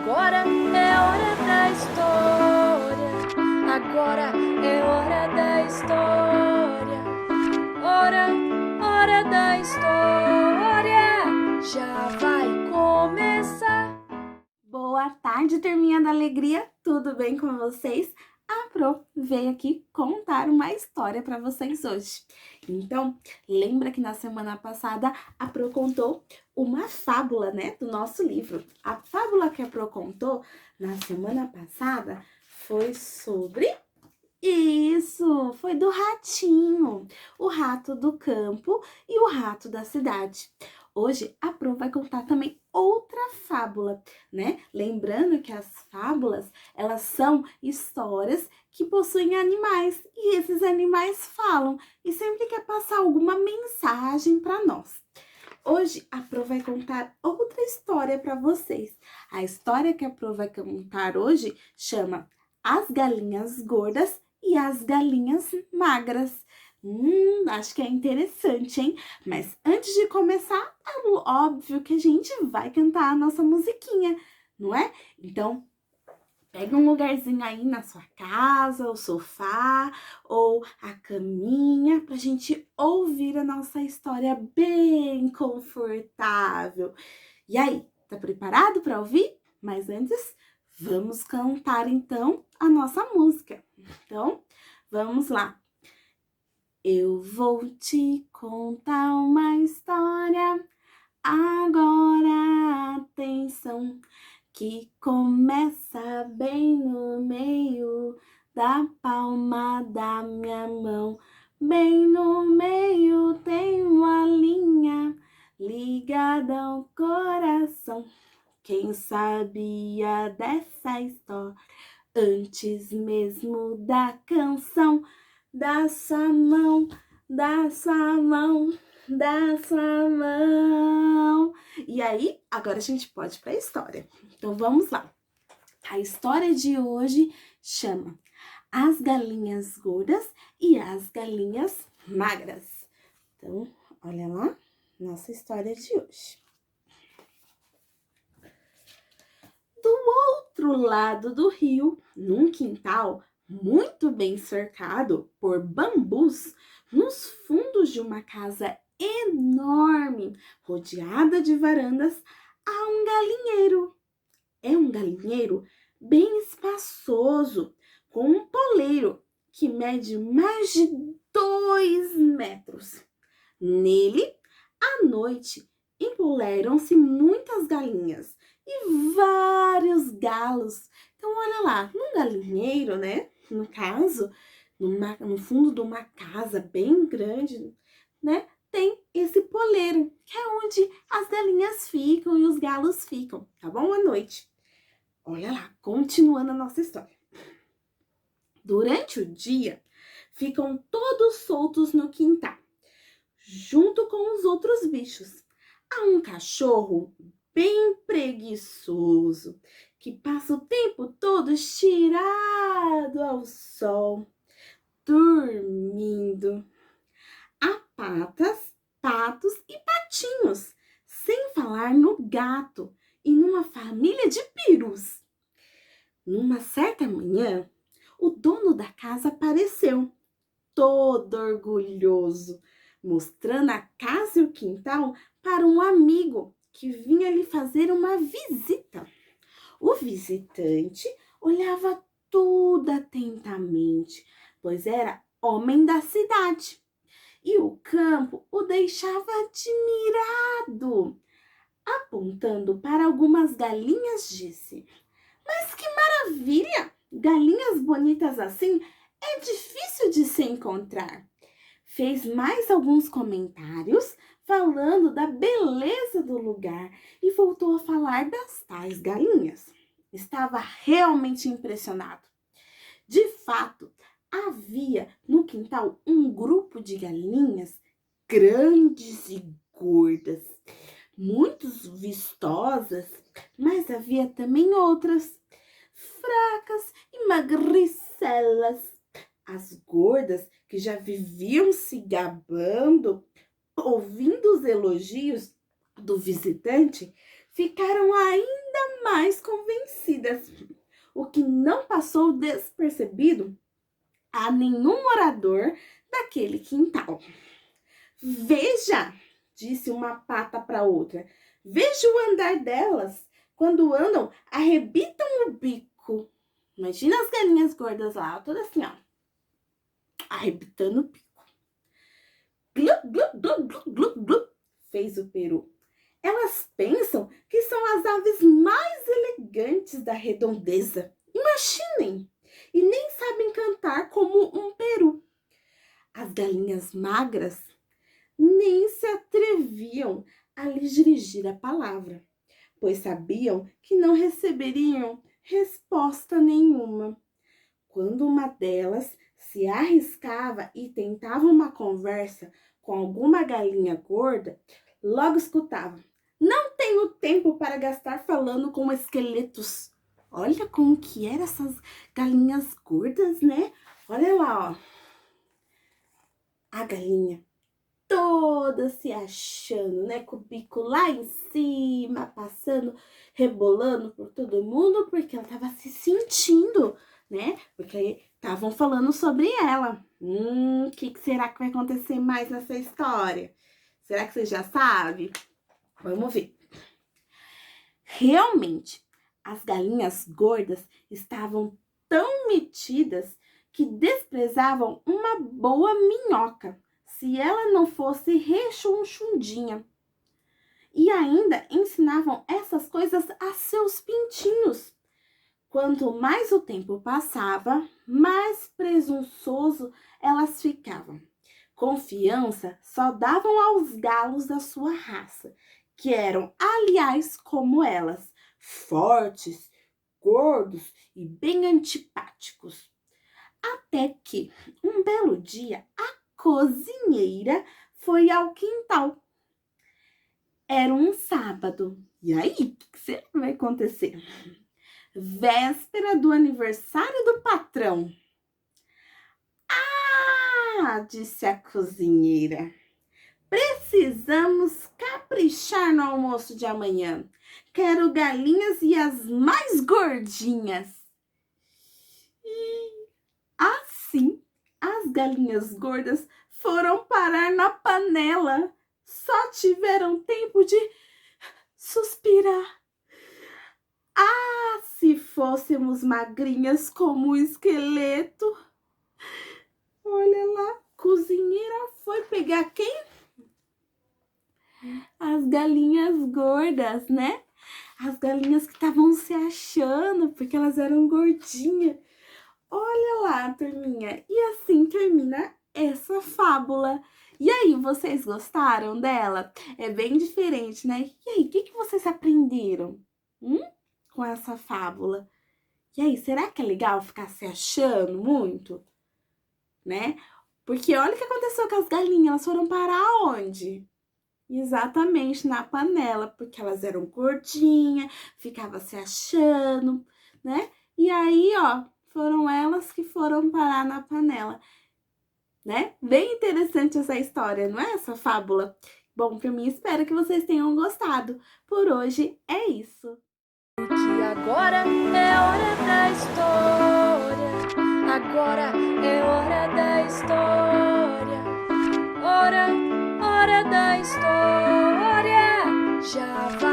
Agora é hora da história. Agora é hora da história. Hora da história. Já vai começar. Boa tarde, turminha da alegria. Tudo bem com vocês? A Pro veio aqui contar uma história para vocês hoje. Então, lembra que na semana passada a Pro contou uma fábula, né, do nosso livro. A fábula que a Pro contou na semana passada foi sobre isso, foi do ratinho, o rato do campo e o rato da cidade. Hoje a Pro vai contar também outra fábula, né? Lembrando que as fábulas, elas são histórias que possuem animais e esses animais falam e sempre quer passar alguma mensagem para nós. Hoje a Pro vai contar outra história para vocês. A história que a Pro vai contar hoje chama As Galinhas Gordas e as Galinhas Magras. Acho que é interessante, hein? Mas antes de começar, é óbvio que a gente vai cantar a nossa musiquinha, não é? Então, pega um lugarzinho aí na sua casa, o sofá ou a caminha, pra gente ouvir a nossa história bem confortável. E aí, tá preparado para ouvir? Mas antes, vamos cantar então a nossa música. Então, vamos lá. Eu vou te contar uma história, agora atenção, que começa bem no meio da palma da minha mão. Bem no meio tem uma linha ligada ao coração. Quem sabia dessa história antes mesmo da canção? Dá sua mão, dá sua mão, dá sua mão. E aí, agora a gente pode ir para a história. Então vamos lá. A história de hoje chama As Galinhas Gordas e as Galinhas Magras. Então, olha lá, nossa história de hoje. Do outro lado do rio, num quintal muito bem cercado por bambus, nos fundos de uma casa enorme, rodeada de varandas, há um galinheiro. É um galinheiro bem espaçoso, com um poleiro que mede mais de 2 metros. Nele, à noite, empoleiram-se muitas galinhas e vários galos. Então, olha lá, num galinheiro, né? No caso, no fundo de uma casa bem grande, né? Tem esse poleiro, que é onde as galinhas ficam e os galos ficam, tá bom? À noite. Olha lá, continuando a nossa história. Durante o dia, ficam todos soltos no quintal, junto com os outros bichos. Há um cachorro bem preguiçoso, que passa o tempo todo estirado ao sol, dormindo. Há patos e patinhos, sem falar no gato e numa família de perus. Numa certa manhã, o dono da casa apareceu, todo orgulhoso, mostrando a casa e o quintal para um amigo que vinha lhe fazer uma visita. O visitante olhava tudo atentamente, pois era homem da cidade, e o campo o deixava admirado. Apontando para algumas galinhas, disse: "Mas que maravilha! Galinhas bonitas assim é difícil de se encontrar." Fez mais alguns comentários falando da beleza do lugar e voltou a falar das tais galinhas. Estava realmente impressionado. De fato, havia no quintal um grupo de galinhas grandes e gordas, muito vistosas, mas havia também outras fracas e magricelas. As gordas, que já viviam se gabando, ouvindo os elogios do visitante, ficaram ainda mais convencidas, o que não passou despercebido a nenhum morador daquele quintal. Veja, disse uma pata para outra, veja o andar delas. Quando andam, arrebitam o bico. Imagina as galinhas gordas lá, todas assim, ó, arrebitando o bico. Glu, glu, glu, glu, glu, glu, fez o peru. Elas pensam que são as aves mais elegantes da redondeza. Imaginem! E nem sabem cantar como um peru. As galinhas magras nem se atreviam a lhes dirigir a palavra, pois sabiam que não receberiam resposta nenhuma. Quando uma delas se arriscava e tentava uma conversa com alguma galinha gorda, logo escutava: não tenho tempo para gastar falando com esqueletos. Olha como que eram essas galinhas gordas, né? Olha lá, ó. A galinha toda se achando, né? Com o bico lá em cima, passando, rebolando por todo mundo, porque ela tava se sentindo, né? Porque estavam falando sobre ela. O que será que vai acontecer mais nessa história? Será que você já sabe? Vamos ver. Realmente, as galinhas gordas estavam tão metidas que desprezavam uma boa minhoca, se ela não fosse rechonchudinha. E ainda ensinavam essas coisas a seus pintinhos. Quanto mais o tempo passava, mais presunçoso elas ficavam. Confiança só davam aos galos da sua raça, que eram, aliás, como elas, fortes, gordos e bem antipáticos. Até que, um belo dia, a cozinheira foi ao quintal. Era um sábado. E aí, o que será que vai acontecer? Véspera do aniversário do patrão. Ah, disse a cozinheira, precisamos caprichar no almoço de amanhã. Quero galinhas e as mais gordinhas. E assim, as galinhas gordas foram parar na panela. Só tiveram tempo de suspirar. Ah, se fôssemos magrinhas como o esqueleto. Olha lá, cozinheira foi pegar quem? As galinhas gordas, né? As galinhas que estavam se achando porque elas eram gordinhas. Olha lá, turminha. E assim termina essa fábula. E aí, vocês gostaram dela? É bem diferente, né? E aí, o que vocês aprenderam com essa fábula? E aí, será que é legal ficar se achando muito? Né? Porque olha o que aconteceu com as galinhas. Elas foram parar onde? Exatamente na panela, porque elas eram gordinhas, ficava se achando, né? E aí, ó, foram elas que foram parar na panela, né? Bem interessante essa história, não é? Essa fábula. Bom, pra mim, espero que vocês tenham gostado. Por hoje é isso. Porque agora é hora da história. Agora é hora da história. Hora da história. Já vai.